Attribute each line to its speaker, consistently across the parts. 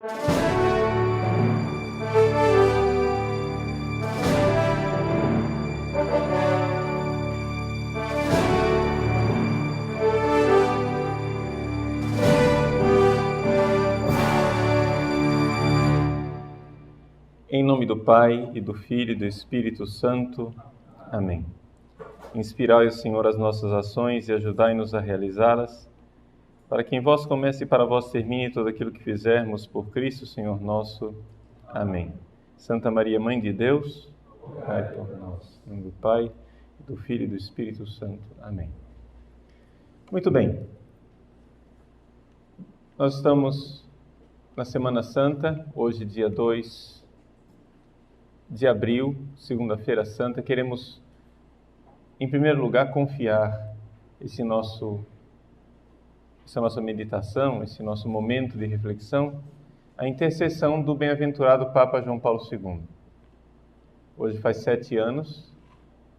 Speaker 1: Em nome do Pai, e do Filho, e do Espírito Santo. Amém. Inspirai, o Senhor, as nossas ações e ajudai-nos a realizá-las, para que em vós comece e para vós termine tudo aquilo que fizermos por Cristo, Senhor nosso. Amém. Santa Maria, Mãe de Deus, rogai por nós. Em nome do Pai, do Filho e do Espírito Santo. Amém. Muito bem. Nós estamos na Semana Santa, hoje dia 2 de abril, segunda-feira santa. Queremos, em primeiro lugar, confiar essa nossa meditação, esse nosso momento de reflexão, à intercessão do bem-aventurado Papa João Paulo II. Hoje faz 7 anos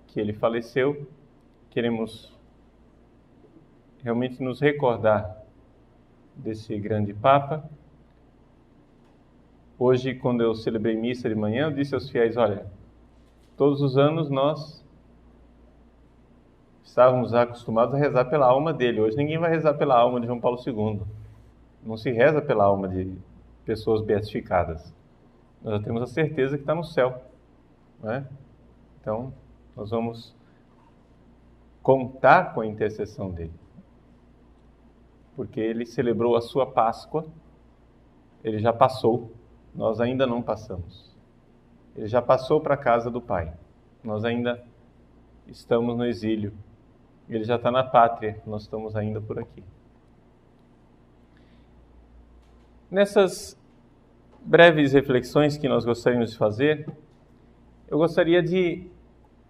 Speaker 1: que ele faleceu. Queremos realmente nos recordar desse grande Papa. Hoje, quando eu celebrei missa de manhã, eu disse aos fiéis, olha, todos os anos nós estávamos acostumados a rezar pela alma dele. Hoje ninguém vai rezar pela alma de João Paulo II. Não se reza pela alma de pessoas beatificadas. Nós já temos a certeza que está no céu, não é? Então, nós vamos contar com a intercessão dele. Porque ele celebrou a sua Páscoa, ele já passou. Nós ainda não passamos. Ele já passou para a casa do Pai. Nós ainda estamos no exílio. Ele já está na pátria. Nós estamos ainda por aqui. Nessas breves reflexões que nós gostaríamos de fazer, eu gostaria de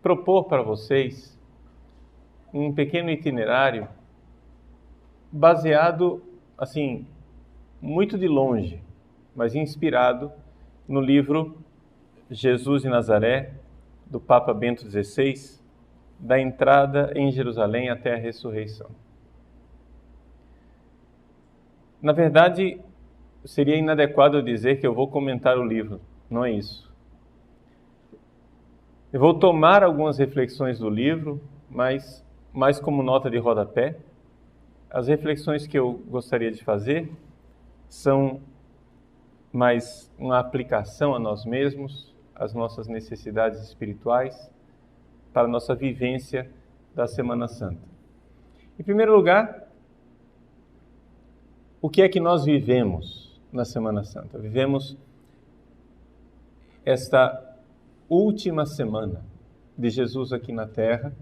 Speaker 1: propor para vocês um pequeno itinerário baseado, assim, muito de longe, mas inspirado no livro Jesus de Nazaré, do Papa Bento XVI, da entrada em Jerusalém até a ressurreição. Na verdade, seria inadequado dizer que eu vou comentar o livro, não é isso. Eu vou tomar algumas reflexões do livro, mas mais como nota de rodapé. As reflexões que eu gostaria de fazer são mais uma aplicação a nós mesmos, às nossas necessidades espirituais, para a nossa vivência da Semana Santa. Em primeiro lugar, o que é que nós vivemos na Semana Santa? Vivemos esta última semana de Jesus aqui na Terra.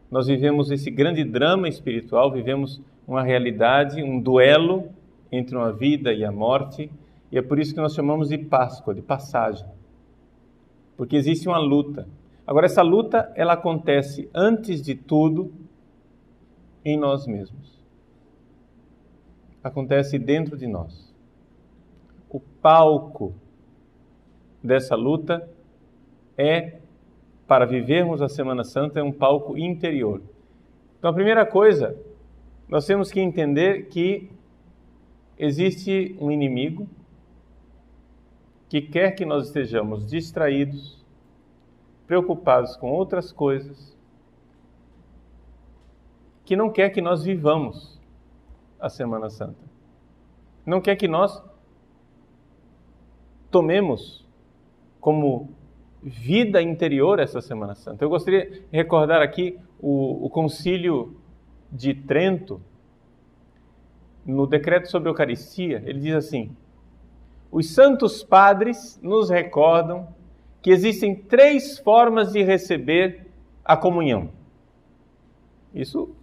Speaker 1: Nós vivemos esse grande drama espiritual, vivemos uma realidade, um duelo entre uma vida e a morte. E é por isso que nós chamamos de Páscoa, de passagem. Porque existe uma luta. Agora, essa luta, ela acontece, antes de tudo, em nós mesmos. Acontece dentro de nós. O palco dessa luta para vivermos a Semana Santa, é um palco interior. Então, a primeira coisa, nós temos que entender que existe um inimigo que quer que nós estejamos distraídos, preocupados com outras coisas, que não quer que nós vivamos a Semana Santa. Não quer que nós tomemos como vida interior essa Semana Santa. Eu gostaria de recordar aqui o Concílio de Trento, no decreto sobre a Eucaristia. Ele diz assim: os santos padres nos recordam que existem 3 formas de receber a comunhão. Isso,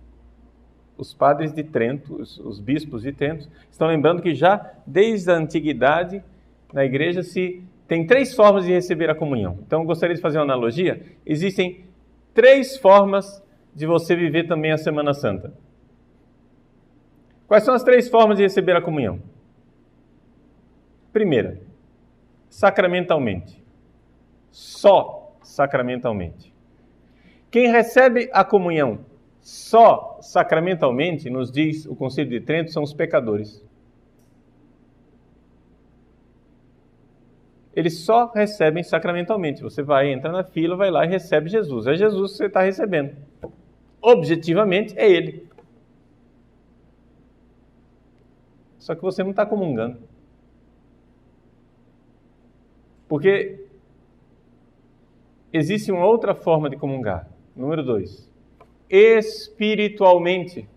Speaker 1: os padres de Trento, os bispos de Trento, estão lembrando que já desde a antiguidade, na igreja, se tem 3 formas de receber a comunhão. Então, eu gostaria de fazer uma analogia. Existem 3 formas de você viver também a Semana Santa. Quais são as 3 formas de receber a comunhão? Primeira, sacramentalmente. Só sacramentalmente. Quem recebe a comunhão só sacramentalmente, nos diz o Concílio de Trento, são os pecadores. eles só recebem sacramentalmente. Você vai, entra na fila, vai lá e recebe Jesus. É Jesus que você está recebendo. Objetivamente, é Ele. Só que você não está comungando. Porque existe uma outra forma de comungar. Número 2. Espiritualmente.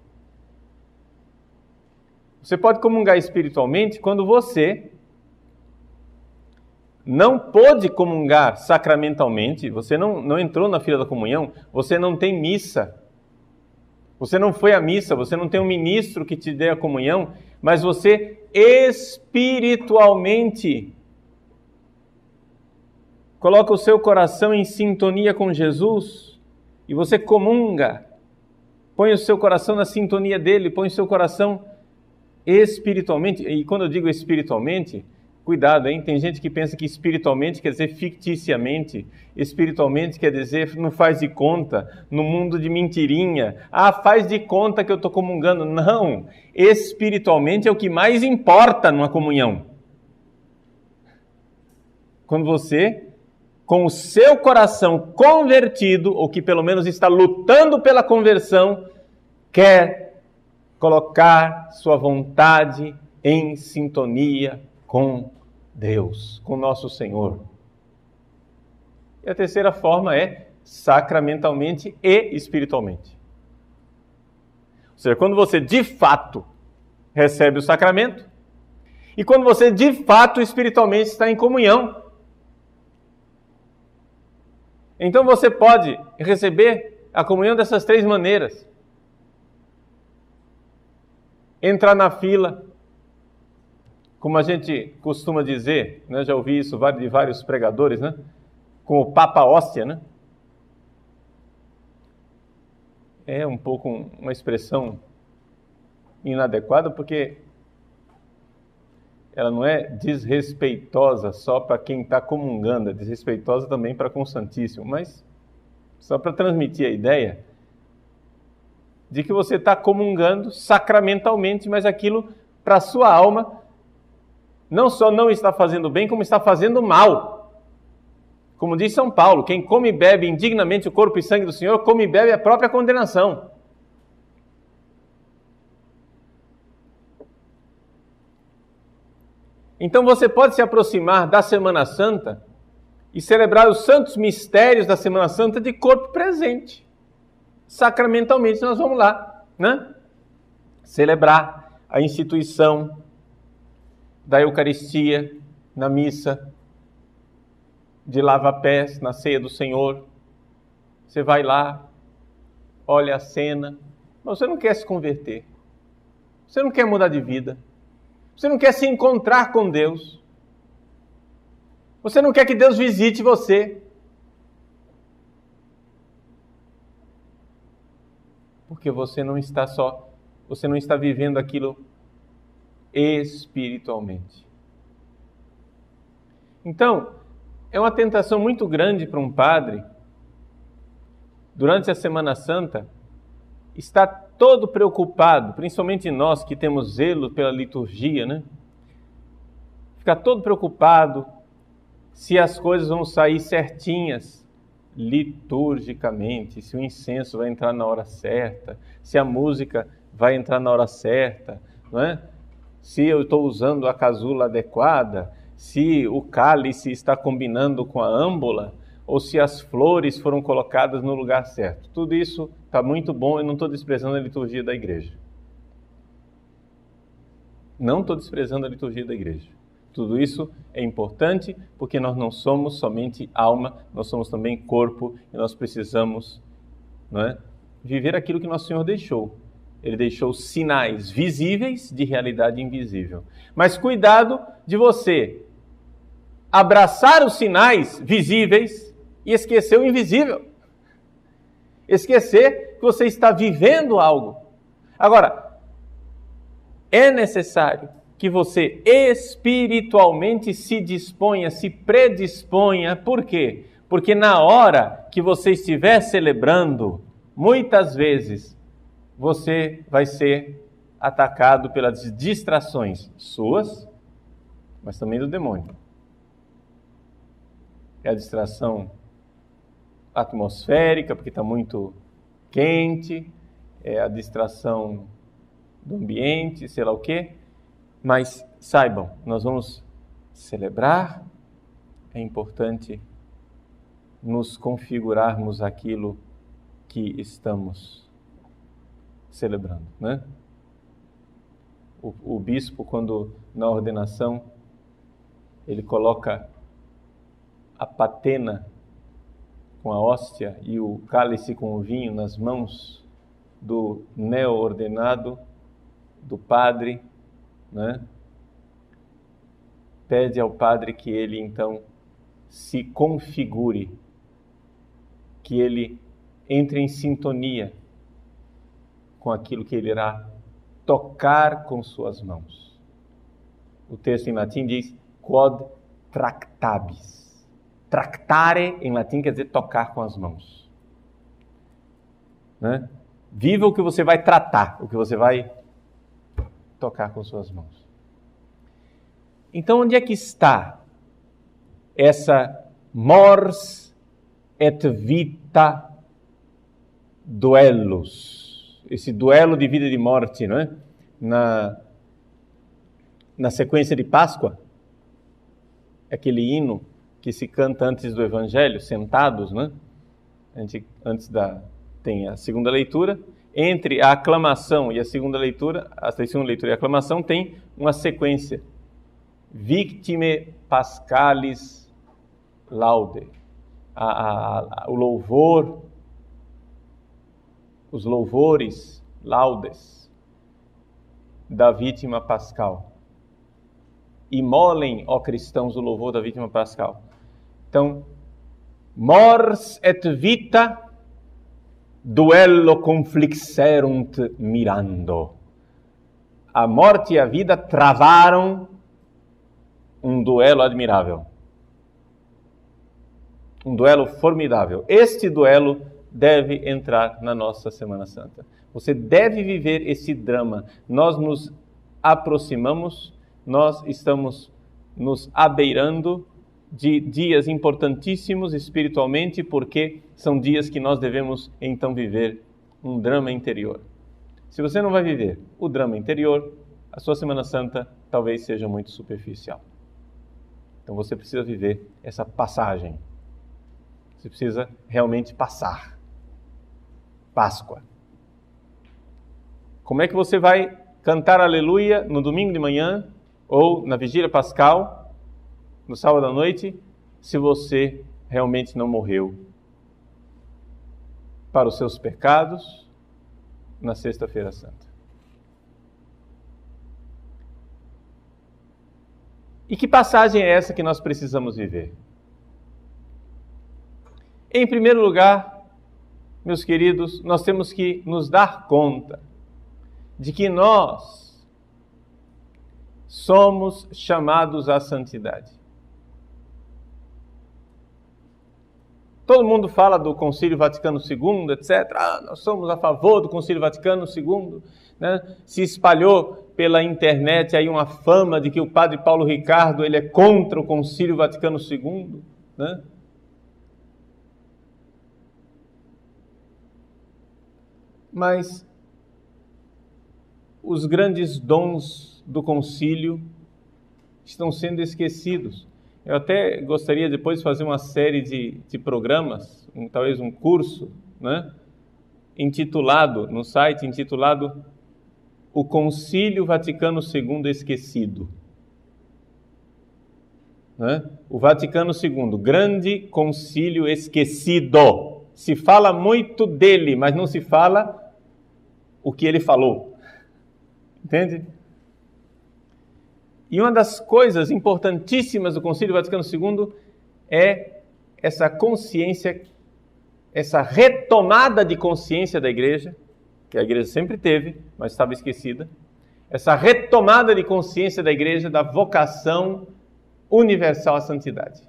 Speaker 1: Você pode comungar espiritualmente quando você não pôde comungar sacramentalmente, você não entrou na fila da comunhão, você não tem missa, você não foi à missa, você não tem um ministro que te dê a comunhão, mas você espiritualmente coloca o seu coração em sintonia com Jesus e você comunga, põe o seu coração na sintonia dele, põe o seu coração espiritualmente. E quando eu digo espiritualmente, cuidado, hein? Tem gente que pensa que espiritualmente quer dizer ficticiamente, espiritualmente quer dizer não faz de conta, no mundo de mentirinha. Ah, faz de conta que eu estou comungando. Não, espiritualmente é o que mais importa numa comunhão. Quando você, com o seu coração convertido, ou que pelo menos está lutando pela conversão, quer colocar sua vontade em sintonia com Deus, com nosso Senhor. E a terceira forma é sacramentalmente e espiritualmente. Ou seja, quando você de fato recebe o sacramento e quando você de fato espiritualmente está em comunhão. Então você pode receber a comunhão dessas três maneiras. Entrar na fila, como a gente costuma dizer, né? Já ouvi isso de vários pregadores, né? Com o Papa Hóstia, né? É um pouco uma expressão inadequada, porque ela não é desrespeitosa só para quem está comungando, é desrespeitosa também para com o Santíssimo, mas só para transmitir a ideia de que você está comungando sacramentalmente, mas aquilo para a sua alma não só não está fazendo bem, como está fazendo mal. Como diz São Paulo, quem come e bebe indignamente o corpo e sangue do Senhor, come e bebe a própria condenação. Então você pode se aproximar da Semana Santa e celebrar os santos mistérios da Semana Santa de corpo presente. Sacramentalmente nós vamos lá, né? Celebrar a instituição da Eucaristia na missa, de lava-pés, na ceia do Senhor. Você vai lá, olha a cena, mas você não quer se converter. Você não quer mudar de vida. Você não quer se encontrar com Deus. Você não quer que Deus visite você. Porque você não está vivendo aquilo espiritualmente. Então, é uma tentação muito grande para um padre, durante a Semana Santa, estar todo preocupado, principalmente nós que temos zelo pela liturgia, né? Ficar todo preocupado se as coisas vão sair certinhas liturgicamente, se o incenso vai entrar na hora certa, se a música vai entrar na hora certa, não é? Se eu estou usando a casula adequada, se o cálice está combinando com a âmbola, ou se as flores foram colocadas no lugar certo. Tudo isso está muito bom, eu não estou desprezando a liturgia da igreja. Não estou desprezando a liturgia da igreja. Tudo isso é importante porque nós não somos somente alma, nós somos também corpo e nós precisamos, não é, viver aquilo que nosso Senhor deixou. Ele deixou sinais visíveis de realidade invisível. Mas cuidado de você abraçar os sinais visíveis e esquecer o invisível. Esquecer que você está vivendo algo. Agora, é necessário que você espiritualmente se disponha, se predisponha. Por quê? Porque na hora que você estiver celebrando, muitas vezes você vai ser atacado pelas distrações suas, mas também do demônio. é a distração atmosférica, porque está muito quente, é a distração do ambiente, sei lá o quê. Mas saibam, nós vamos celebrar, é importante nos configurarmos aquilo que estamos celebrando, né? O bispo, quando na ordenação, ele coloca a patena com a hóstia e o cálice com o vinho nas mãos do neo-ordenado, do padre, né? Pede ao padre que ele então se configure, que ele entre em sintonia com aquilo que ele irá tocar com suas mãos. O texto em latim diz quod tractabis. Tractare em latim quer dizer tocar com as mãos, né? Viva o que você vai tratar, o que você vai tocar com suas mãos. Então, onde é que está essa mors et vita duelos? Esse duelo de vida e de morte, não é? Na sequência de Páscoa, aquele hino que se canta antes do Evangelho, sentados, né? Tem a segunda leitura. Entre a aclamação e a segunda leitura e a aclamação tem uma sequência. Victime Pascalis laude. O louvor, os louvores, laudes da vítima pascal. Imolem, ó cristãos, o louvor da vítima pascal. Então, mors et vita duello conflixerunt mirando. A morte e a vida travaram um duelo admirável. Um duelo formidável. Este duelo deve entrar na nossa Semana Santa. Você deve viver esse drama. Nós nos aproximamos, nós estamos nos abeirando de dias importantíssimos espiritualmente, porque são dias que nós devemos então viver um drama interior. Se você não vai viver o drama interior, a sua Semana Santa talvez seja muito superficial. Então você precisa viver essa passagem. Você precisa realmente passar. Páscoa. Como é que você vai cantar aleluia no domingo de manhã ou na vigília pascal, no sábado à noite, se você realmente não morreu para os seus pecados na Sexta-feira Santa? E que passagem é essa que nós precisamos viver? Em primeiro lugar, meus queridos, nós temos que nos dar conta de que nós somos chamados à santidade. Todo mundo fala do Concílio Vaticano II, etc. Nós somos a favor do Concílio Vaticano II. Né? Se espalhou pela internet aí uma fama de que o padre Paulo Ricardo ele é contra o Concílio Vaticano II. Né? Mas os grandes dons do concílio estão sendo esquecidos. Eu até gostaria depois de fazer uma série de programas, talvez um curso, né, no site intitulado O Concílio Vaticano II Esquecido. Né? O Vaticano II, grande concílio esquecido. Se fala muito dele, mas não se fala o que ele falou. Entende? E uma das coisas importantíssimas do Concílio Vaticano II é essa consciência, essa retomada de consciência da Igreja, que a Igreja sempre teve, mas estava esquecida, essa retomada de consciência da Igreja da vocação universal à santidade.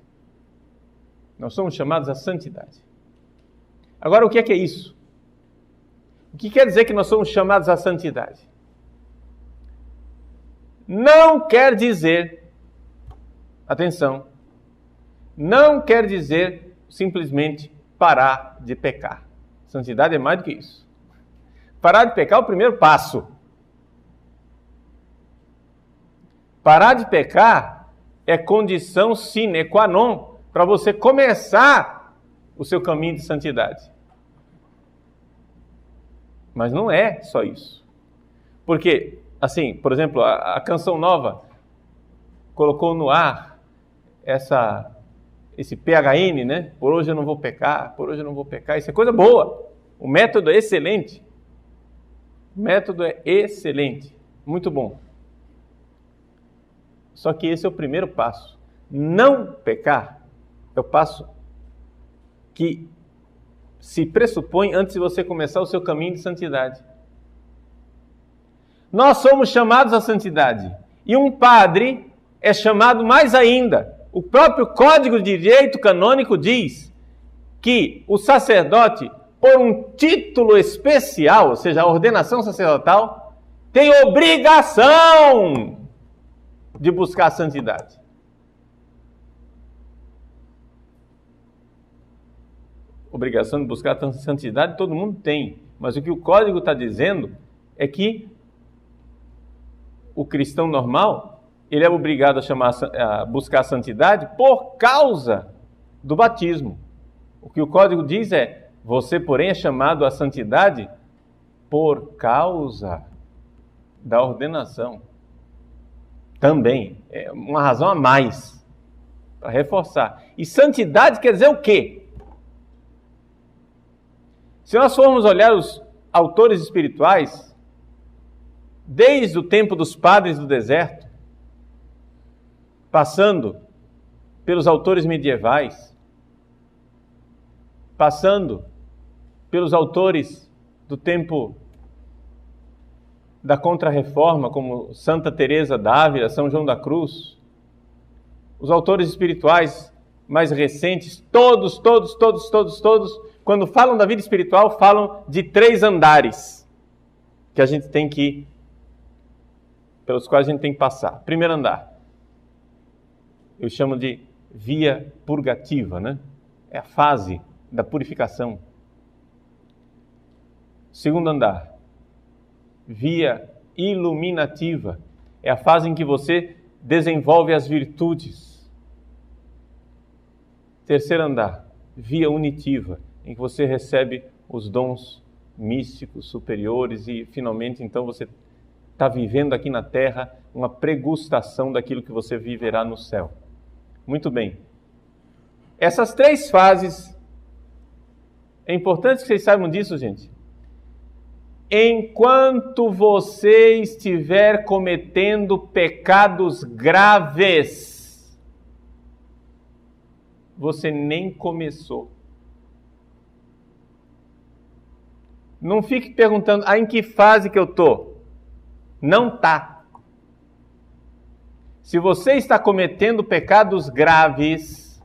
Speaker 1: Nós somos chamados à santidade. Agora, o que é isso? O que quer dizer que nós somos chamados à santidade? Não quer dizer, atenção, não quer dizer simplesmente parar de pecar. Santidade é mais do que isso. Parar de pecar é o primeiro passo. Parar de pecar é condição sine qua non para você começar o seu caminho de santidade. Mas não é só isso. Porque, assim, por exemplo, a Canção Nova colocou no ar esse PHN, né? Por hoje eu não vou pecar, por hoje eu não vou pecar. Isso é coisa boa. O método é excelente. O método é excelente. Muito bom. Só que esse é o primeiro passo. Não pecar é o passo que se pressupõe antes de você começar o seu caminho de santidade. Nós somos chamados à santidade. E um padre é chamado mais ainda. O próprio Código de Direito Canônico diz que o sacerdote, por um título especial, ou seja, a ordenação sacerdotal, tem obrigação de buscar a santidade. Obrigação de buscar a santidade todo mundo tem, mas o que o Código está dizendo é que o cristão normal, ele é obrigado a buscar a santidade por causa do batismo. O que o Código diz é: você, porém, é chamado à santidade por causa da ordenação. Também é uma razão a mais para reforçar. E santidade quer dizer o quê? Se nós formos olhar os autores espirituais, desde o tempo dos padres do deserto, passando pelos autores medievais, passando pelos autores do tempo da Contra-Reforma, como Santa Teresa d'Ávila, São João da Cruz, os autores espirituais mais recentes, todos, quando falam da vida espiritual, falam de 3 andares que a gente tem que, pelos quais a gente tem que passar. Primeiro andar, eu chamo de via purgativa, né? É a fase da purificação. Segundo andar, via iluminativa, é a fase em que você desenvolve as virtudes. Terceiro andar, via unitiva, em que você recebe os dons místicos superiores e finalmente então você está vivendo aqui na terra uma pregustação daquilo que você viverá no céu. Muito bem. Essas 3 fases, é importante que vocês saibam disso, gente. Enquanto você estiver cometendo pecados graves, você nem começou. Não fique perguntando, em que fase que eu estou? Não está. Se você está cometendo pecados graves,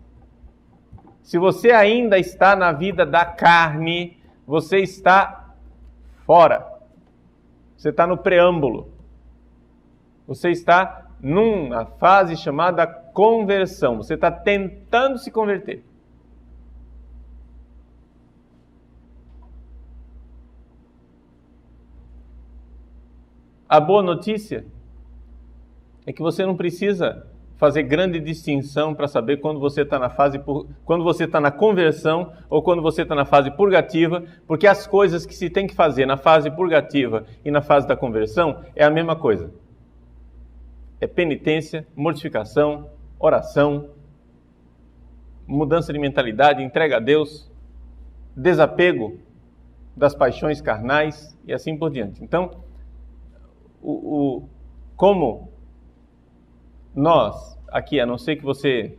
Speaker 1: se você ainda está na vida da carne, você está fora. Você está no preâmbulo. Você está numa fase chamada conversão. Você está tentando se converter. A boa notícia é que você não precisa fazer grande distinção para saber quando você está quando você está na conversão ou quando você está na fase purgativa, porque as coisas que se tem que fazer na fase purgativa e na fase da conversão é a mesma coisa. É penitência, mortificação, oração, mudança de mentalidade, entrega a Deus, desapego das paixões carnais e assim por diante. Então, como nós, aqui, a não ser que você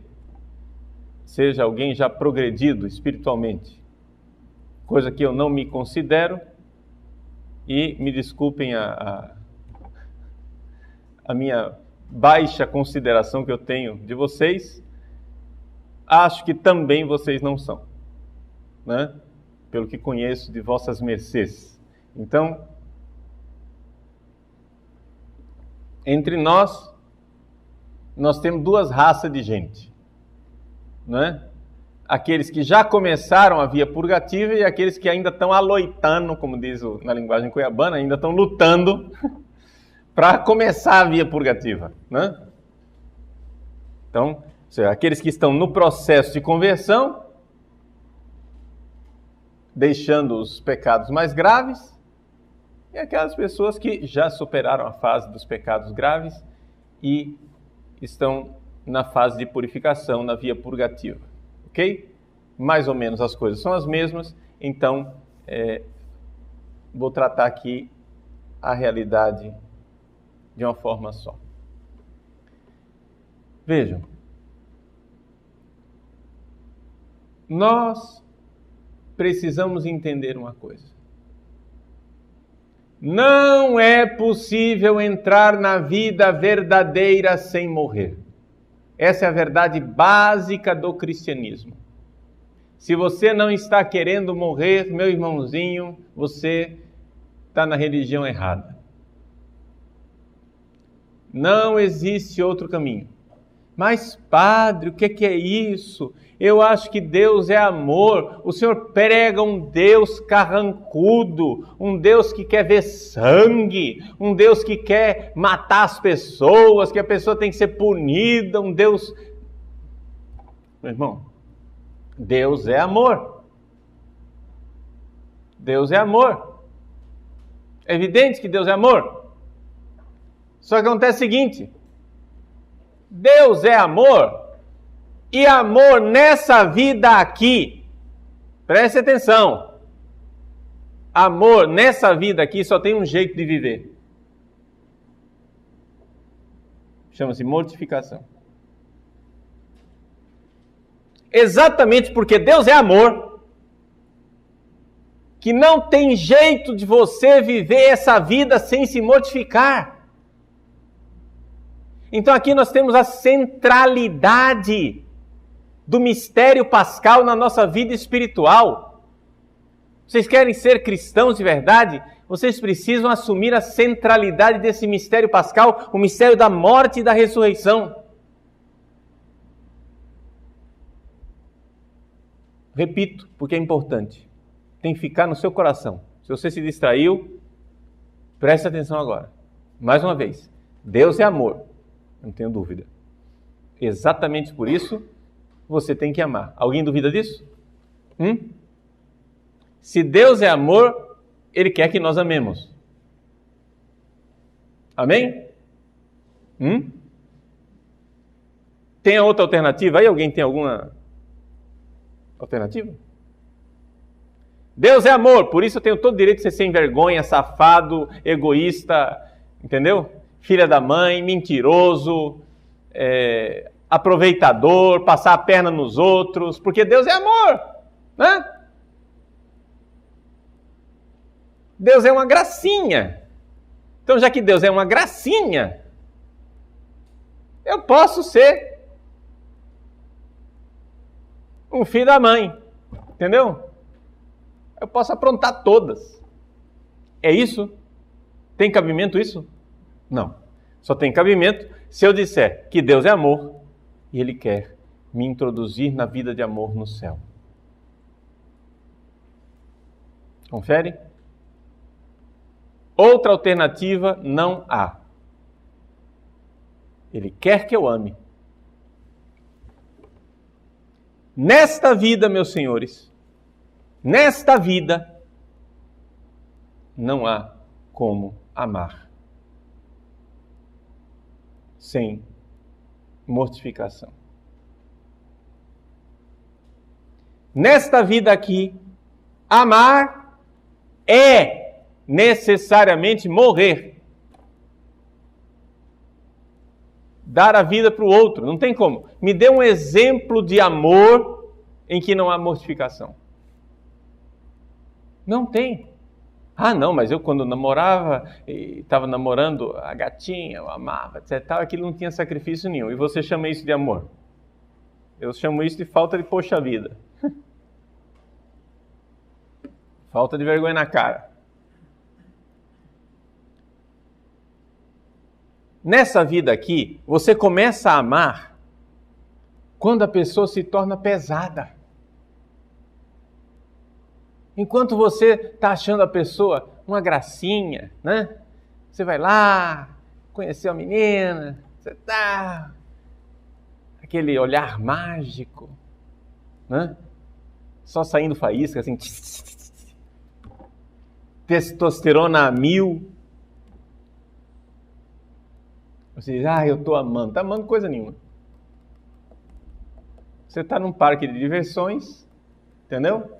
Speaker 1: seja alguém já progredido espiritualmente, coisa que eu não me considero, e me desculpem a minha baixa consideração que eu tenho de vocês, acho que também vocês não são, né? Pelo que conheço de vossas mercês. Então, entre nós temos 2 raças de gente. né? Aqueles que já começaram a via purgativa e aqueles que ainda estão aloitando, como diz na linguagem cuiabana, ainda estão lutando para começar a via purgativa, né? Então, aqueles que estão no processo de conversão, deixando os pecados mais graves, e aquelas pessoas que já superaram a fase dos pecados graves e estão na fase de purificação, na via purgativa. Ok? Mais ou menos as coisas são as mesmas, então vou tratar aqui a realidade de uma forma só. Vejam, nós precisamos entender uma coisa. Não é possível entrar na vida verdadeira sem morrer. Essa é a verdade básica do cristianismo. Se você não está querendo morrer, meu irmãozinho, você está na religião errada. Não existe outro caminho. Mas, padre, o que é isso? Eu acho que Deus é amor. O senhor prega um Deus carrancudo, um Deus que quer ver sangue, um Deus que quer matar as pessoas, que a pessoa tem que ser punida, um Deus... Meu irmão, Deus é amor. Deus é amor. É evidente que Deus é amor. Só que acontece o seguinte: Deus é amor, e amor nessa vida aqui, preste atenção, amor nessa vida aqui só tem um jeito de viver. Chama-se mortificação. Exatamente porque Deus é amor, que não tem jeito de você viver essa vida sem se mortificar. Então aqui nós temos a centralidade do mistério pascal na nossa vida espiritual. Vocês querem ser cristãos de verdade? Vocês precisam assumir a centralidade desse mistério pascal, o mistério da morte e da ressurreição. Repito, porque é importante. Tem que ficar no seu coração. Se você se distraiu, preste atenção agora. Mais uma vez, Deus é amor. Não tenho dúvida. Exatamente por isso, você tem que amar. Alguém duvida disso? Se Deus é amor, Ele quer que nós amemos. Amém? Tem outra alternativa aí? Alguém tem alguma alternativa? Deus é amor, por isso eu tenho todo o direito de ser sem vergonha, safado, egoísta, entendeu? Filha da mãe, mentiroso, aproveitador, passar a perna nos outros, porque Deus é amor, né? Deus é uma gracinha. Então, já que Deus é uma gracinha, eu posso ser um filho da mãe, entendeu? Eu posso aprontar todas. É isso? Tem cabimento isso? Não. Só tem cabimento se eu disser que Deus é amor e Ele quer me introduzir na vida de amor no céu. Confere? Outra alternativa não há. Ele quer que eu ame. Nesta vida, meus senhores, nesta vida, não há como amar sem mortificação. Nesta vida aqui, amar é necessariamente morrer. Dar a vida para o outro, não tem como. Me dê um exemplo de amor em que não há mortificação. Não tem. Ah, não, mas eu quando namorava, estava namorando a gatinha, eu amava, etc. Aquilo não tinha sacrifício nenhum. E você chama isso de amor? Eu chamo isso de falta de poxa vida. Falta de vergonha na cara. Nessa vida aqui, você começa a amar quando a pessoa se torna pesada. Enquanto você está achando a pessoa uma gracinha, né? Você vai lá, conheceu a menina, você tá... aquele olhar mágico, né? Só saindo faísca, assim... testosterona a 1000. Você diz, eu estou amando. Está amando coisa nenhuma. Você está num parque de diversões, entendeu?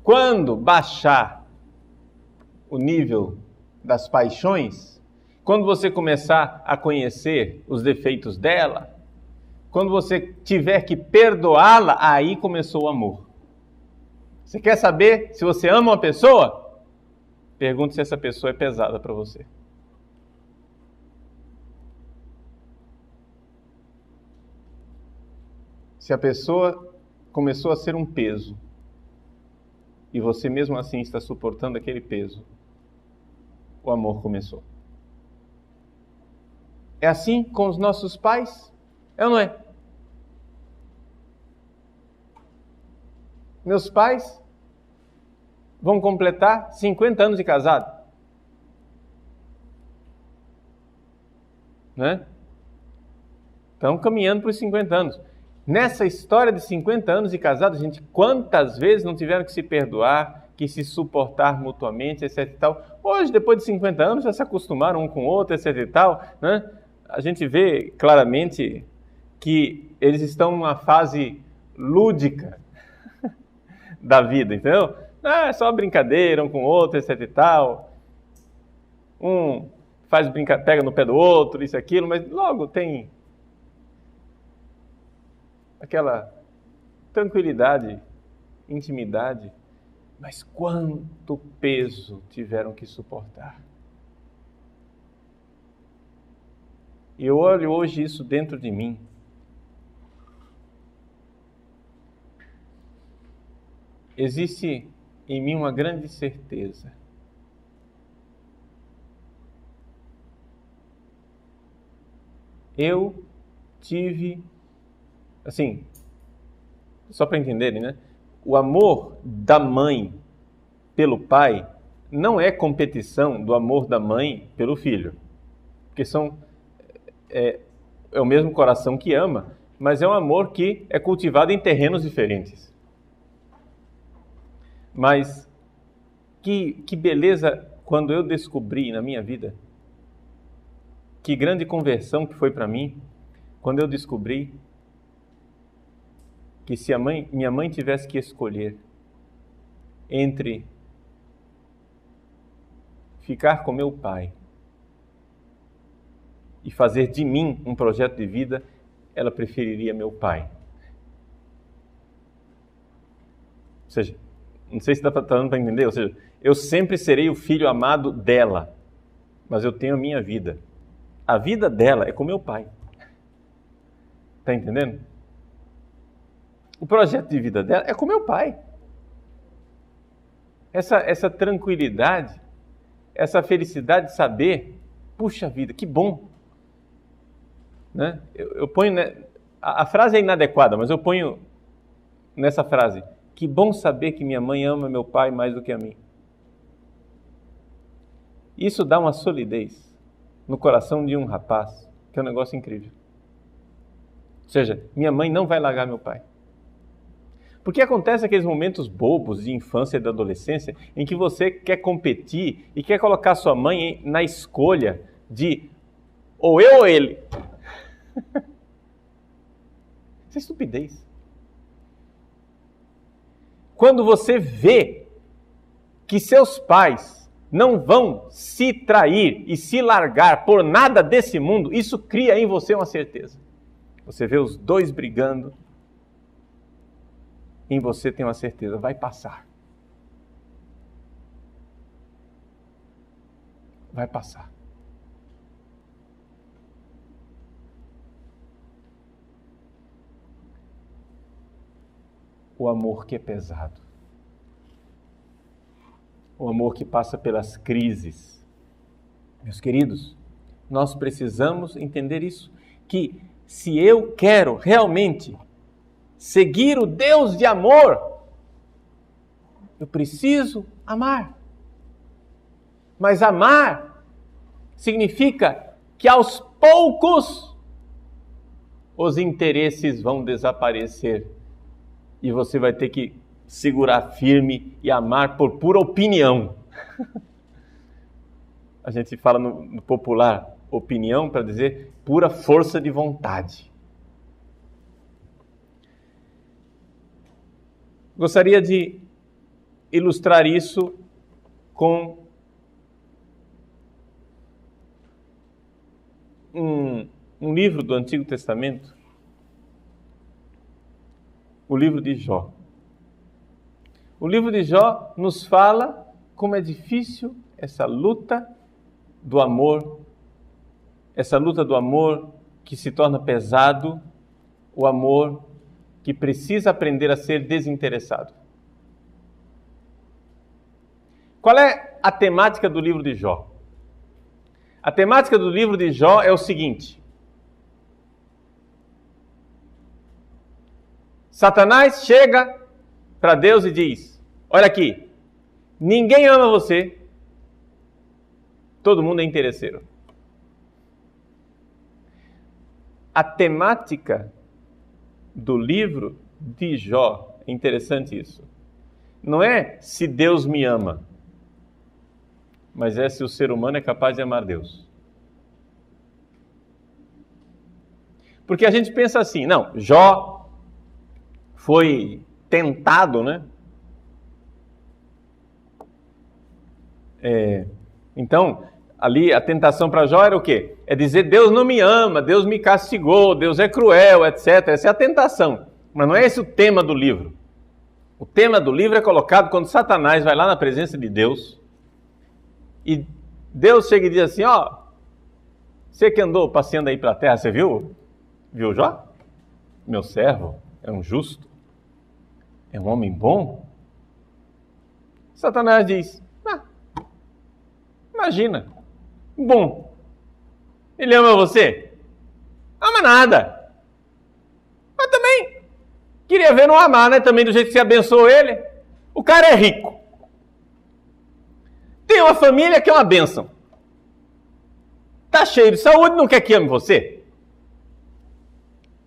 Speaker 1: Quando baixar o nível das paixões, quando você começar a conhecer os defeitos dela, quando você tiver que perdoá-la, aí começou o amor. Você quer saber se você ama uma pessoa? Pergunte se essa pessoa é pesada para você. Se a pessoa começou a ser um peso, e você mesmo assim está suportando aquele peso, o amor começou. É assim com os nossos pais? É ou não é? Meus pais vão completar 50 anos de casado. Né? Estão caminhando para os 50 anos. Nessa história de 50 anos de casado, gente, quantas vezes não tiveram que se perdoar, que se suportar mutuamente, etc e tal. Hoje, depois de 50 anos, já se acostumaram um com o outro, etc e tal. Né? A gente vê claramente que eles estão numa fase lúdica da vida, entendeu? É só brincadeira, um com o outro, etc e tal. Um faz pega no pé do outro, isso e aquilo, mas logo tem aquela tranquilidade, intimidade. Mas quanto peso tiveram que suportar. E eu olho hoje isso dentro de mim. Existe em mim uma grande certeza. Eu tive, assim, só para entenderem, né? O amor da mãe pelo pai não é competição do amor da mãe pelo filho. Porque é o mesmo coração que ama, mas é um amor que é cultivado em terrenos diferentes. Mas que beleza quando eu descobri na minha vida, que grande conversão que foi para mim, quando eu descobri que se minha mãe tivesse que escolher entre ficar com meu pai e fazer de mim um projeto de vida, ela preferiria meu pai. Ou seja, não sei se está dando para entender, ou seja, eu sempre serei o filho amado dela, mas eu tenho a minha vida. A vida dela é com meu pai. Está entendendo? O projeto de vida dela é com meu pai. Essa tranquilidade, essa felicidade de saber, puxa vida, que bom. Né? Eu ponho, né, a frase é inadequada, mas eu ponho nessa frase, que bom saber que minha mãe ama meu pai mais do que a mim. Isso dá uma solidez no coração de um rapaz, que é um negócio incrível. Ou seja, minha mãe não vai largar meu pai. Porque acontece aqueles momentos bobos de infância e da adolescência em que você quer competir e quer colocar sua mãe na escolha de ou eu ou ele. Isso é estupidez. Quando você vê que seus pais não vão se trair e se largar por nada desse mundo, isso cria em você uma certeza. Você vê os dois brigando, em você tem uma certeza, vai passar. Vai passar. O amor que é pesado. O amor que passa pelas crises. Meus queridos, nós precisamos entender isso. que se eu quero realmente seguir o Deus de amor, eu preciso amar. Mas amar significa que aos poucos os interesses vão desaparecer e você vai ter que segurar firme e amar por pura opinião. A gente fala no popular opinião para dizer pura força de vontade. Gostaria de ilustrar isso com um livro do Antigo Testamento, o livro de Jó. O livro de Jó nos fala como é difícil essa luta do amor, essa luta do amor que se torna pesado, o amor que precisa aprender a ser desinteressado. Qual é a temática do livro de Jó? A temática do livro de Jó é o seguinte: Satanás chega para Deus e diz: olha aqui, ninguém ama você, todo mundo é interesseiro. A temática do livro de Jó, é interessante isso, não é se Deus me ama, mas é se o ser humano é capaz de amar Deus. Porque a gente pensa assim, não, Jó foi tentado, né? Então, ali a tentação para Jó era o quê? É dizer, Deus não me ama, Deus me castigou, Deus é cruel, etc. Essa é a tentação. Mas não é esse o tema do livro. O tema do livro é colocado quando Satanás vai lá na presença de Deus e Deus chega e diz assim, ó, você que andou passeando aí pela terra, você viu? Viu Jó? Meu servo é um justo, é um homem bom. Satanás diz, imagina, bom, ele ama você? Ama nada. Mas também, queria ver não amar, né? Também do jeito que você abençoou ele. O cara é rico. Tem uma família que é uma bênção. Tá cheio de saúde, não quer que ame você?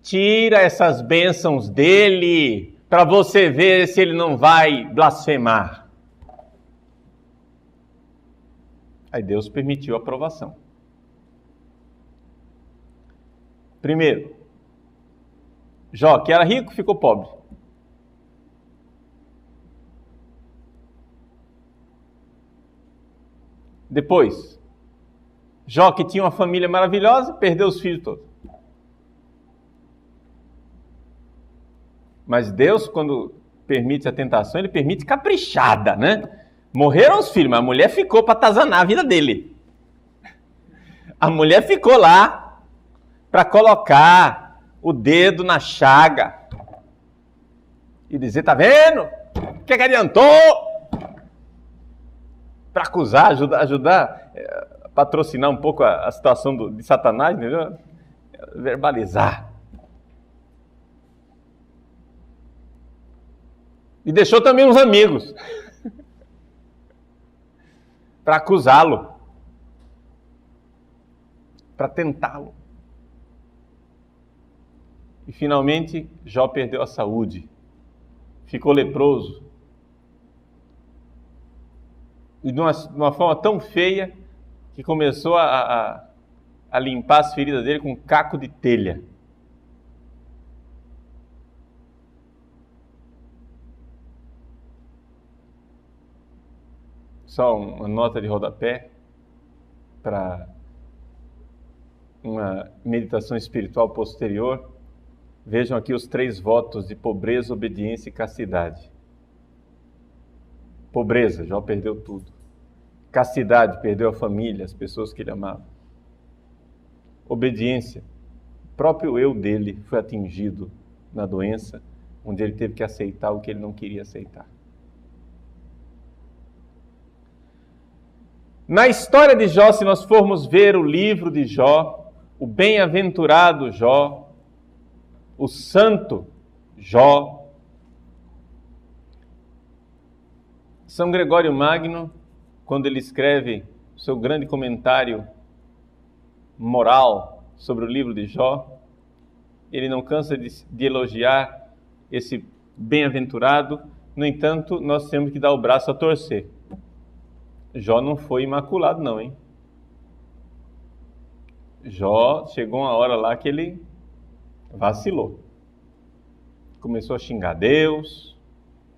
Speaker 1: Tira essas bênçãos dele, para você ver se ele não vai blasfemar. Aí Deus permitiu a aprovação. Primeiro, Jó, que era rico, ficou pobre. Depois, Jó, que tinha uma família maravilhosa, perdeu os filhos todos. Mas Deus, quando permite a tentação, ele permite caprichada, né? Morreram os filhos, mas a mulher ficou para atazanar a vida dele. A mulher ficou lá para colocar o dedo na chaga e dizer, tá vendo? O que adiantou? Para acusar, ajudar a patrocinar um pouco a situação de Satanás, entendeu? Verbalizar. E deixou também uns amigos para acusá-lo, para tentá-lo. E finalmente Jó perdeu a saúde, ficou leproso. E de uma forma tão feia que começou a limpar as feridas dele com um caco de telha. Só uma nota de rodapé para uma meditação espiritual posterior. Vejam aqui os 3 votos de pobreza, obediência e castidade. Pobreza, Jó perdeu tudo. Castidade, perdeu a família, as pessoas que ele amava. Obediência, o próprio eu dele foi atingido na doença, onde ele teve que aceitar o que ele não queria aceitar. Na história de Jó, se nós formos ver o livro de Jó, o bem-aventurado Jó, o santo Jó. São Gregório Magno, quando ele escreve o seu grande comentário moral sobre o livro de Jó, ele não cansa de elogiar esse bem-aventurado. No entanto, nós temos que dar o braço a torcer. Jó não foi imaculado não, hein? Jó, chegou uma hora lá que ele vacilou. Começou a xingar Deus,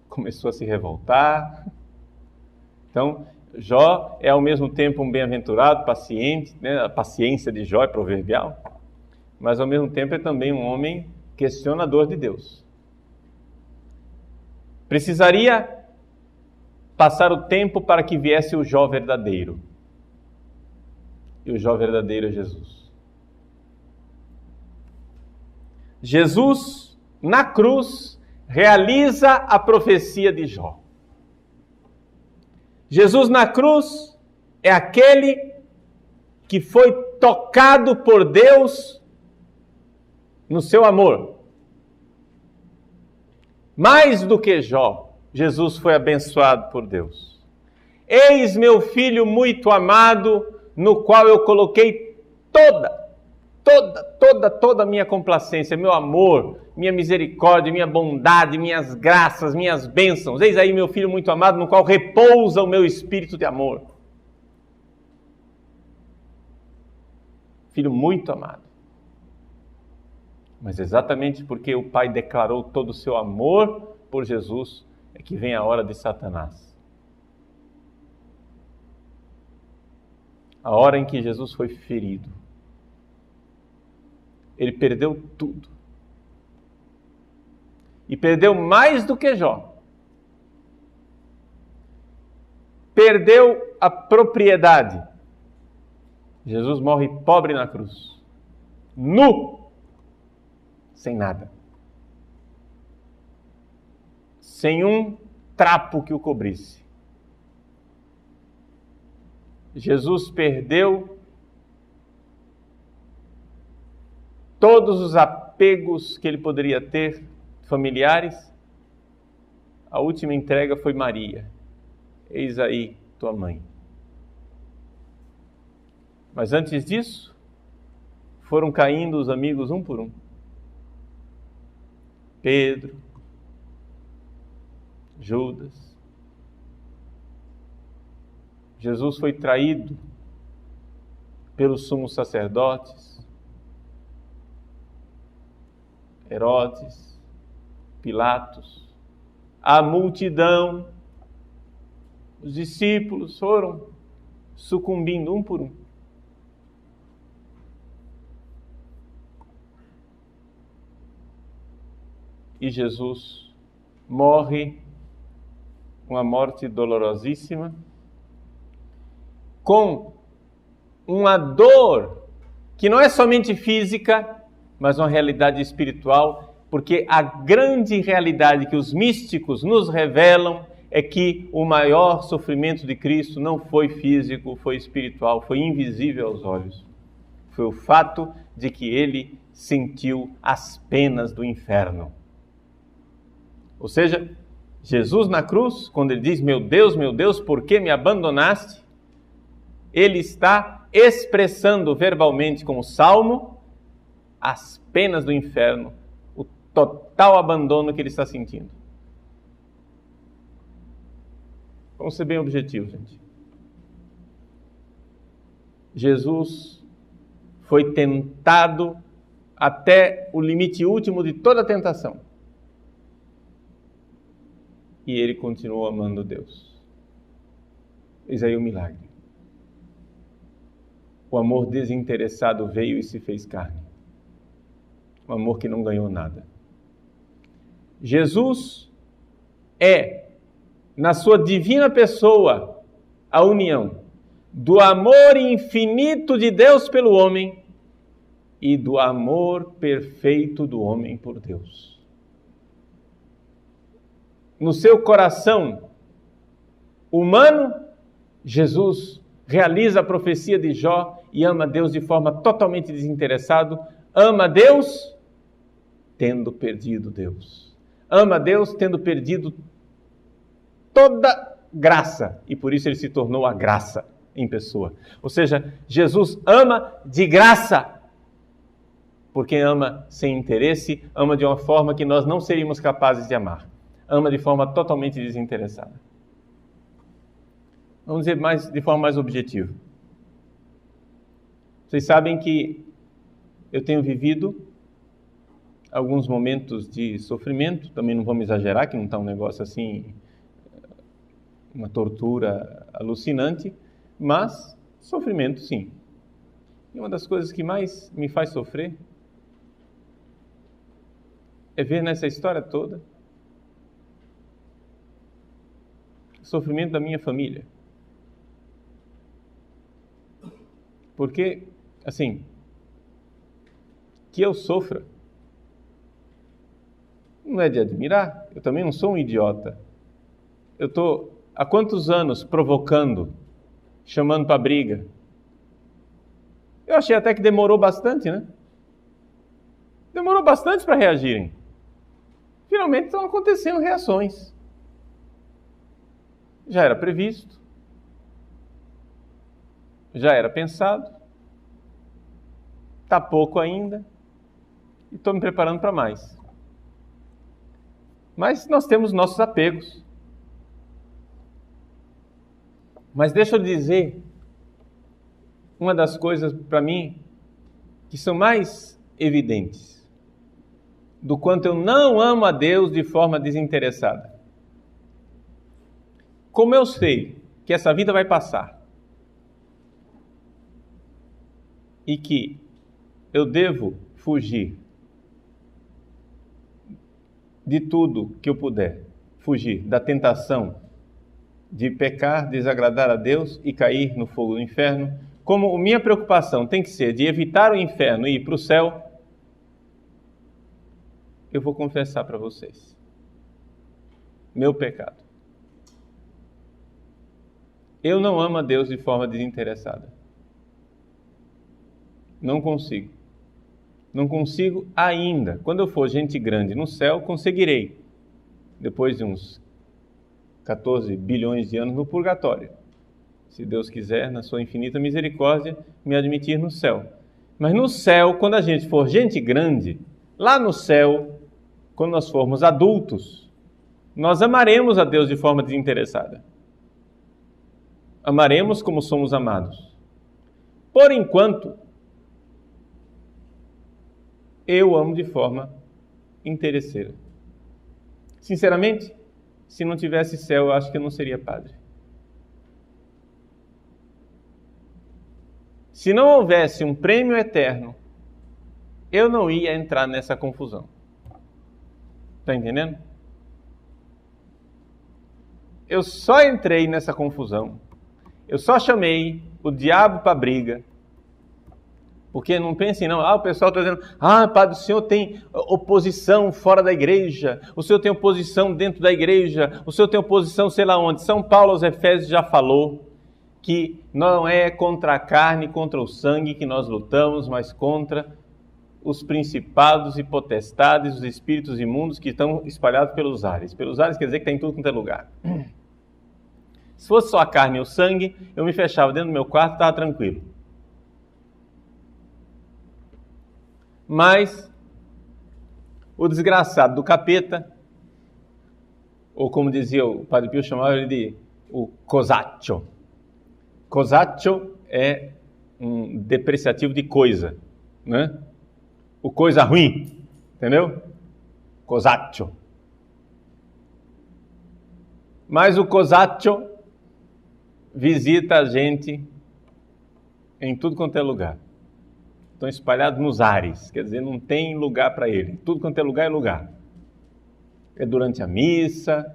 Speaker 1: começou a se revoltar. Então, Jó é ao mesmo tempo um bem-aventurado, paciente, né? A paciência de Jó é proverbial, mas ao mesmo tempo é também um homem questionador de Deus. Precisaria passar o tempo para que viesse o Jó verdadeiro. E o Jó verdadeiro é Jesus. Jesus, na cruz, realiza a profecia de Jó. Jesus na cruz é aquele que foi tocado por Deus no seu amor. Mais do que Jó, Jesus foi abençoado por Deus. Eis meu filho muito amado, no qual eu coloquei toda a minha complacência, meu amor, minha misericórdia, minha bondade, minhas graças, minhas bênçãos. Eis aí meu filho muito amado, no qual repousa o meu espírito de amor. Filho muito amado. Mas exatamente porque o Pai declarou todo o seu amor por Jesus, é que vem a hora de Satanás. A hora em que Jesus foi ferido. Ele perdeu tudo. E perdeu mais do que Jó. Perdeu a propriedade. Jesus morre pobre na cruz. Nu. Sem nada. Sem um trapo que o cobrisse. Jesus perdeu todos os apegos que ele poderia ter, familiares. A última entrega foi Maria. Eis aí tua mãe. Mas antes disso, foram caindo os amigos um por um. Pedro, Judas. Jesus foi traído pelos sumos sacerdotes, Herodes, Pilatos, a multidão, os discípulos foram sucumbindo um por um. E Jesus morre uma morte dolorosíssima, com uma dor que não é somente física, mas uma realidade espiritual, porque a grande realidade que os místicos nos revelam é que o maior sofrimento de Cristo não foi físico, foi espiritual, foi invisível aos olhos. Foi o fato de que ele sentiu as penas do inferno. Ou seja, Jesus na cruz, quando ele diz, meu Deus, por que me abandonaste? Ele está expressando verbalmente com o Salmo as penas do inferno, o total abandono que ele está sentindo. Vamos ser bem objetivos, gente. Jesus foi tentado até o limite último de toda a tentação. E ele continuou amando Deus. Eis aí o milagre. O amor desinteressado veio e se fez carne. Um amor que não ganhou nada. Jesus é, na sua divina pessoa, a união do amor infinito de Deus pelo homem e do amor perfeito do homem por Deus. No seu coração humano, Jesus realiza a profecia de Jó e ama a Deus de forma totalmente desinteressada, ama a Deus tendo perdido Deus. Ama a Deus tendo perdido toda graça, e por isso ele se tornou a graça em pessoa. Ou seja, Jesus ama de graça, porque ama sem interesse, ama de uma forma que nós não seríamos capazes de amar. Ama de forma totalmente desinteressada. Vamos dizer de forma mais objetiva. Vocês sabem que eu tenho vivido alguns momentos de sofrimento, também não vamos exagerar, que não está um negócio assim, uma tortura alucinante, mas sofrimento sim. E uma das coisas que mais me faz sofrer é ver nessa história toda o sofrimento da minha família. Porque, assim, que eu sofra não é de admirar. Eu também não sou um idiota. Eu estou há quantos anos provocando, chamando para briga? Eu achei até que demorou bastante, né? Demorou bastante para reagirem. Finalmente estão acontecendo reações. Já era previsto. Já era pensado. Está pouco ainda. E estou me preparando para mais. Mas nós temos nossos apegos. Mas deixa eu dizer uma das coisas para mim que são mais evidentes do quanto eu não amo a Deus de forma desinteressada. Como eu sei que essa vida vai passar e que eu devo fugir de tudo que eu puder, fugir da tentação de pecar, desagradar a Deus e cair no fogo do inferno, como minha preocupação tem que ser de evitar o inferno e ir para o céu, eu vou confessar para vocês meu pecado. Eu não amo a Deus de forma desinteressada. Não consigo. Não consigo ainda. Quando eu for gente grande no céu, conseguirei. Depois de uns 14 bilhões de anos no purgatório. Se Deus quiser, na sua infinita misericórdia, me admitir no céu. Mas no céu, quando a gente for gente grande, lá no céu, quando nós formos adultos, nós amaremos a Deus de forma desinteressada. Amaremos como somos amados. Por enquanto, eu amo de forma interesseira. Sinceramente, se não tivesse céu, eu acho que eu não seria padre. Se não houvesse um prêmio eterno, eu não ia entrar nessa confusão. Está entendendo? Eu só entrei nessa confusão. Eu só chamei o diabo para briga. Porque não pensem não, o pessoal está dizendo, padre, o senhor tem oposição fora da igreja, o senhor tem oposição dentro da igreja, o senhor tem oposição sei lá onde. São Paulo aos Efésios já falou que não é contra a carne, contra o sangue que nós lutamos, mas contra os principados e potestades, os espíritos imundos que estão espalhados pelos ares. Pelos ares quer dizer que está em tudo quanto é lugar. Se fosse só a carne e o sangue, eu me fechava dentro do meu quarto e estava tranquilo. Mas o desgraçado do capeta, ou como dizia o Padre Pio, chamava ele de o cosaccio. Cosaccio é um depreciativo de coisa, né? O coisa ruim, entendeu? Cosaccio. Mas o cosaccio visita a gente em tudo quanto é lugar. Estão espalhados nos ares, quer dizer, não tem lugar para ele. Tudo quanto é lugar. É durante a missa,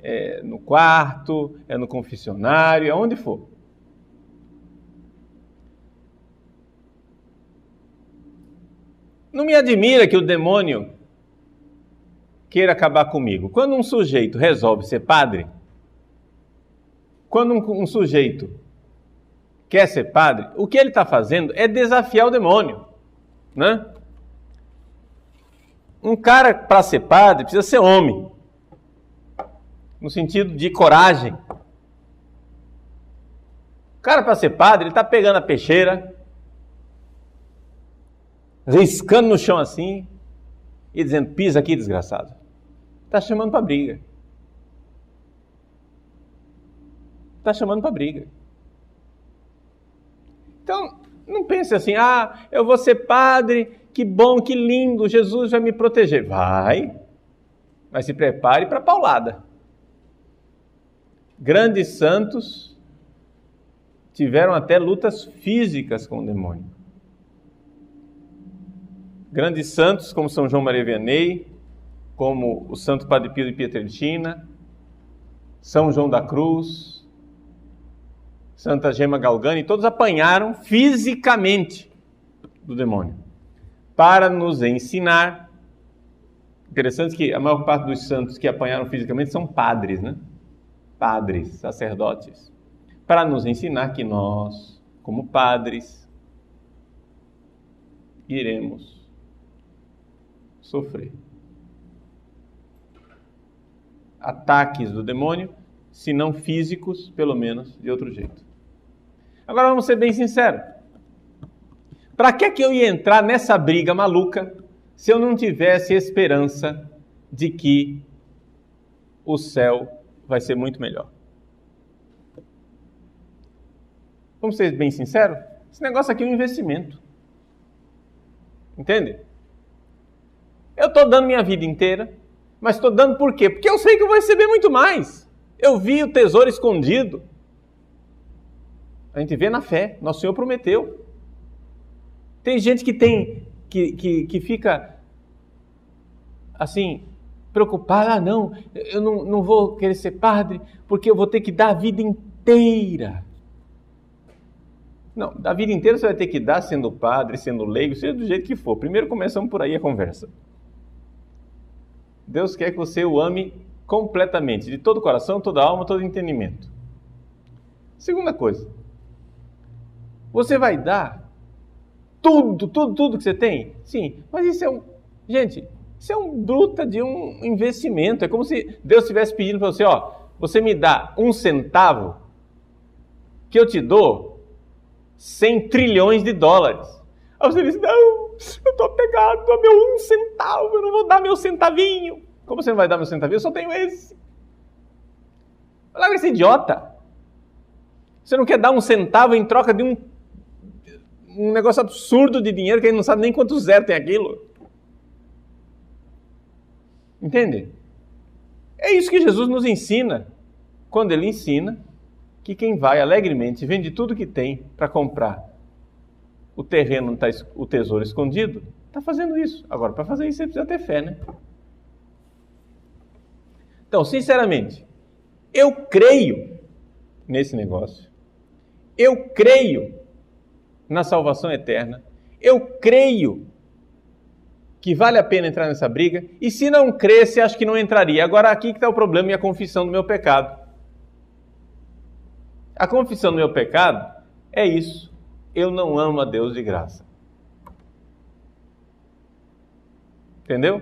Speaker 1: é no quarto, é no confessionário, é onde for. Não me admira que o demônio queira acabar comigo. Quando um sujeito resolve ser padre, quando um sujeito quer ser padre, o que ele está fazendo é desafiar o demônio, né? Um cara, para ser padre, precisa ser homem, no sentido de coragem. O cara, para ser padre, ele está pegando a peixeira, riscando no chão assim, e dizendo, pisa aqui, desgraçado. Está chamando para briga. Está chamando para briga. Então, não pense assim, eu vou ser padre, que bom, que lindo, Jesus vai me proteger. Vai, mas se prepare para a paulada. Grandes santos tiveram até lutas físicas com o demônio. Grandes santos como São João Maria Vianney, como o Santo Padre Pio de Pietrelcina, São João da Cruz, Santa Gema Galgani, todos apanharam fisicamente do demônio, para nos ensinar. Interessante que a maior parte dos santos que apanharam fisicamente são padres, né? Padres, sacerdotes, para nos ensinar que nós, como padres, iremos sofrer ataques do demônio, se não físicos, pelo menos de outro jeito. Agora vamos ser bem sinceros. Para que eu ia entrar nessa briga maluca se eu não tivesse esperança de que o céu vai ser muito melhor? Vamos ser bem sinceros? Esse negócio aqui é um investimento. Entende? Eu estou dando minha vida inteira, mas estou dando por quê? Porque eu sei que eu vou receber muito mais. Eu vi o tesouro escondido. A gente vê na fé. Nosso Senhor prometeu. Tem gente que fica assim, preocupada. Não, eu não vou querer ser padre porque eu vou ter que dar a vida inteira. Não, da vida inteira você vai ter que dar sendo padre, sendo leigo, seja do jeito que for. Primeiro começamos por aí a conversa. Deus quer que você o ame completamente, de todo o coração, toda a alma, todo o entendimento. Segunda coisa, você vai dar tudo que você tem? Sim, mas isso é isso é um bruta de um investimento. É como se Deus estivesse pedindo para você, você me dá 1 centavo, que eu te dou 100 trilhões de dólares. Aí você diz, não, eu estou apegado a meu 1 centavo, eu não vou dar meu centavinho. Como você não vai dar meu centavinho? Eu só tenho esse. Larga esse idiota. Você não quer dar 1 centavo em troca de um negócio absurdo de dinheiro que ele não sabe nem quanto zero tem aquilo. Entende? É isso que Jesus nos ensina quando ele ensina que quem vai alegremente vende tudo que tem para comprar o terreno onde está o tesouro escondido, está fazendo isso. Agora, para fazer isso, você precisa ter fé, né? Então, sinceramente, eu creio nesse negócio. Eu creio na salvação eterna. Eu creio que vale a pena entrar nessa briga. E se não cresce, acho que não entraria. Agora, aqui que está o problema e a confissão do meu pecado. A confissão do meu pecado é isso. Eu não amo a Deus de graça. Entendeu?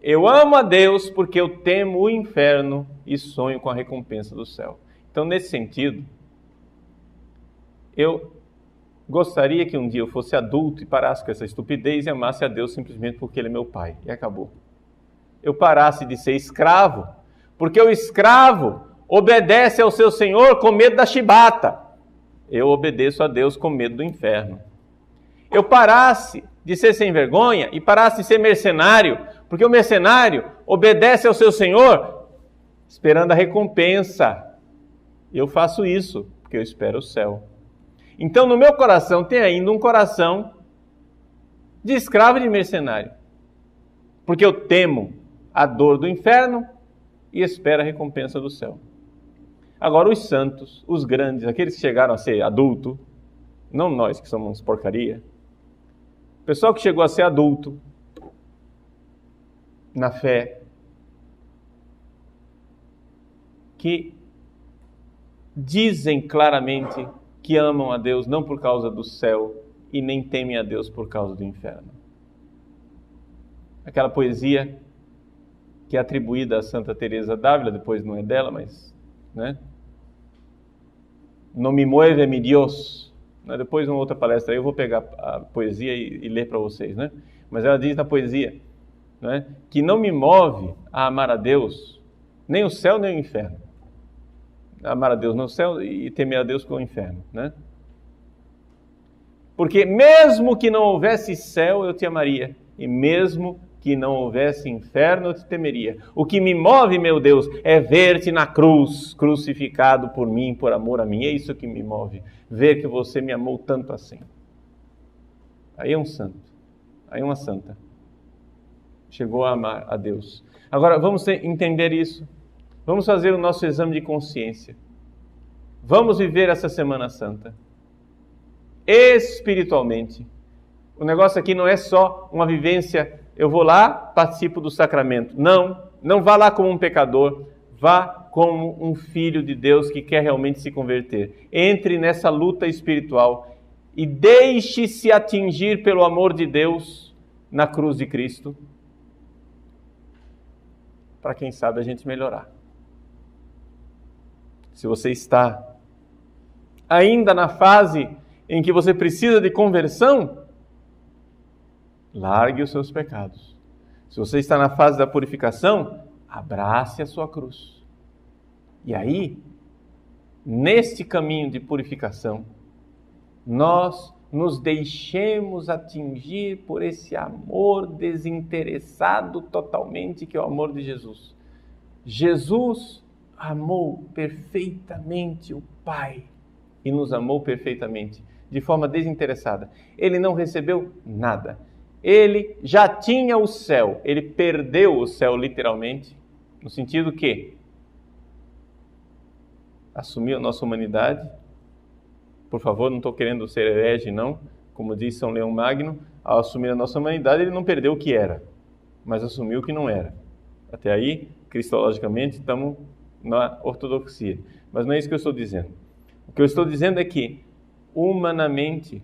Speaker 1: Eu amo a Deus porque eu temo o inferno e sonho com a recompensa do céu. Então, nesse sentido, eu gostaria que um dia eu fosse adulto e parasse com essa estupidez e amasse a Deus simplesmente porque Ele é meu Pai. E acabou. Eu parasse de ser escravo, porque o escravo obedece ao seu Senhor com medo da chibata. Eu obedeço a Deus com medo do inferno. Eu parasse de ser sem vergonha e parasse de ser mercenário, porque o mercenário obedece ao seu Senhor esperando a recompensa. Eu faço isso porque eu espero o céu. Então no meu coração tem ainda um coração de escravo e de mercenário, porque eu temo a dor do inferno e espero a recompensa do céu. Agora os santos, os grandes, aqueles que chegaram a ser adulto, não nós que somos porcaria, o pessoal que chegou a ser adulto na fé, que dizem claramente que amam a Deus não por causa do céu e nem temem a Deus por causa do inferno. Aquela poesia que é atribuída a Santa Teresa d'Ávila, depois não é dela, mas, né? No me mueve mi Dios. Depois, numa outra palestra, eu vou pegar a poesia e ler para vocês, né? Mas ela diz na poesia, né, que não me move a amar a Deus, nem o céu nem o inferno. Amar a Deus no céu e temer a Deus com o inferno, né? Porque mesmo que não houvesse céu, eu te amaria, e mesmo que não houvesse inferno, eu te temeria. O que me move, meu Deus, é ver-te na cruz, crucificado por mim, por amor a mim. É isso que me move, ver que você me amou tanto assim. Aí é um santo, aí é uma santa. Chegou a amar a Deus. Agora, vamos entender isso. Vamos fazer o nosso exame de consciência. Vamos viver essa Semana Santa espiritualmente. O negócio aqui não é só uma vivência, eu vou lá, participo do sacramento. Não, não vá lá como um pecador, vá como um filho de Deus que quer realmente se converter. Entre nessa luta espiritual e deixe-se atingir pelo amor de Deus na cruz de Cristo, para quem sabe a gente melhorar. Se você está ainda na fase em que você precisa de conversão, largue os seus pecados. Se você está na fase da purificação, abrace a sua cruz. E aí, neste caminho de purificação, nós nos deixemos atingir por esse amor desinteressado totalmente, que é o amor de Jesus. Jesus amou perfeitamente o Pai e nos amou perfeitamente, de forma desinteressada. Ele não recebeu nada. Ele já tinha o céu, ele perdeu o céu literalmente, no sentido que assumiu a nossa humanidade. Por favor, não estou querendo ser herege, não. Como diz São Leão Magno, ao assumir a nossa humanidade, ele não perdeu o que era, mas assumiu o que não era. Até aí, cristologicamente, estamos na ortodoxia. Mas não é isso que eu estou dizendo. O que eu estou dizendo é que, humanamente,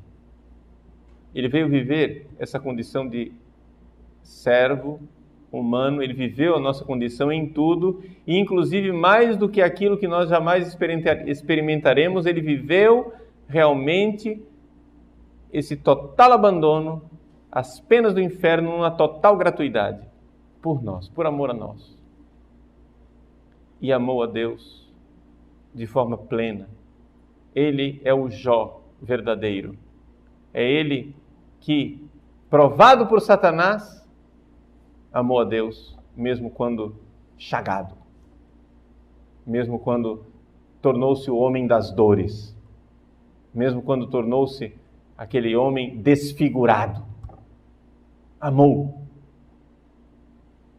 Speaker 1: ele veio viver essa condição de servo humano, ele viveu a nossa condição em tudo, e inclusive mais do que aquilo que nós jamais experimentaremos, ele viveu realmente esse total abandono, as penas do inferno, numa total gratuidade, por nós, por amor a nós. E amou a Deus de forma plena. Ele é o Jó verdadeiro. É ele que, provado por Satanás, amou a Deus, mesmo quando chagado, mesmo quando tornou-se o homem das dores, mesmo quando tornou-se aquele homem desfigurado. Amou.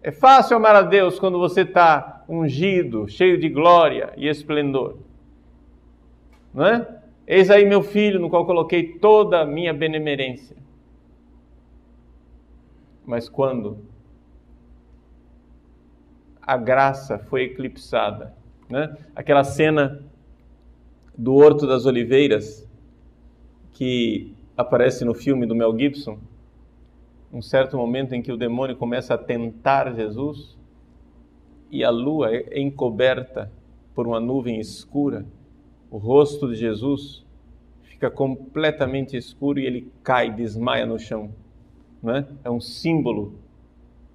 Speaker 1: É fácil amar a Deus quando você está ungido, cheio de glória e esplendor, não é? Eis aí meu filho, no qual coloquei toda a minha benemerência. Mas quando a graça foi eclipsada, né? Aquela cena do Horto das Oliveiras, que aparece no filme do Mel Gibson, um certo momento em que o demônio começa a tentar Jesus e a lua é encoberta por uma nuvem escura, o rosto de Jesus fica completamente escuro e ele cai, desmaia no chão, não é? É um símbolo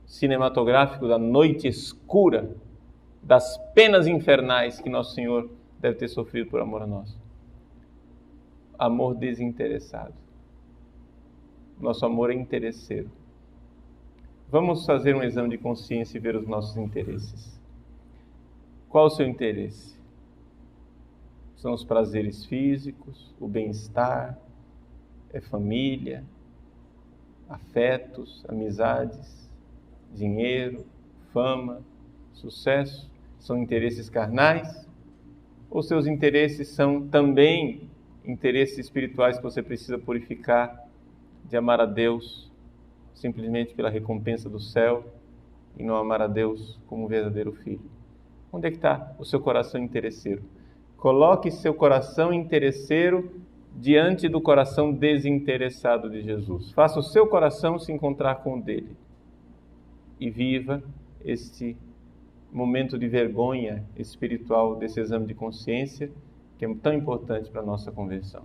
Speaker 1: cinematográfico da noite escura, das penas infernais que Nosso Senhor deve ter sofrido por amor a nós. Amor desinteressado. Nosso amor é interesseiro. Vamos fazer um exame de consciência e ver os nossos interesses. Qual o seu interesse? São os prazeres físicos, o bem-estar, é família, afetos, amizades, dinheiro, fama, sucesso? São interesses carnais? Ou seus interesses são também interesses espirituais que você precisa purificar, de amar a Deus simplesmente pela recompensa do céu e não amar a Deus como um verdadeiro filho? Onde é que está o seu coração interesseiro? Coloque seu coração interesseiro diante do coração desinteressado de Jesus. Faça o seu coração se encontrar com o dele. E viva este momento de vergonha espiritual desse exame de consciência, que é tão importante para a nossa conversão.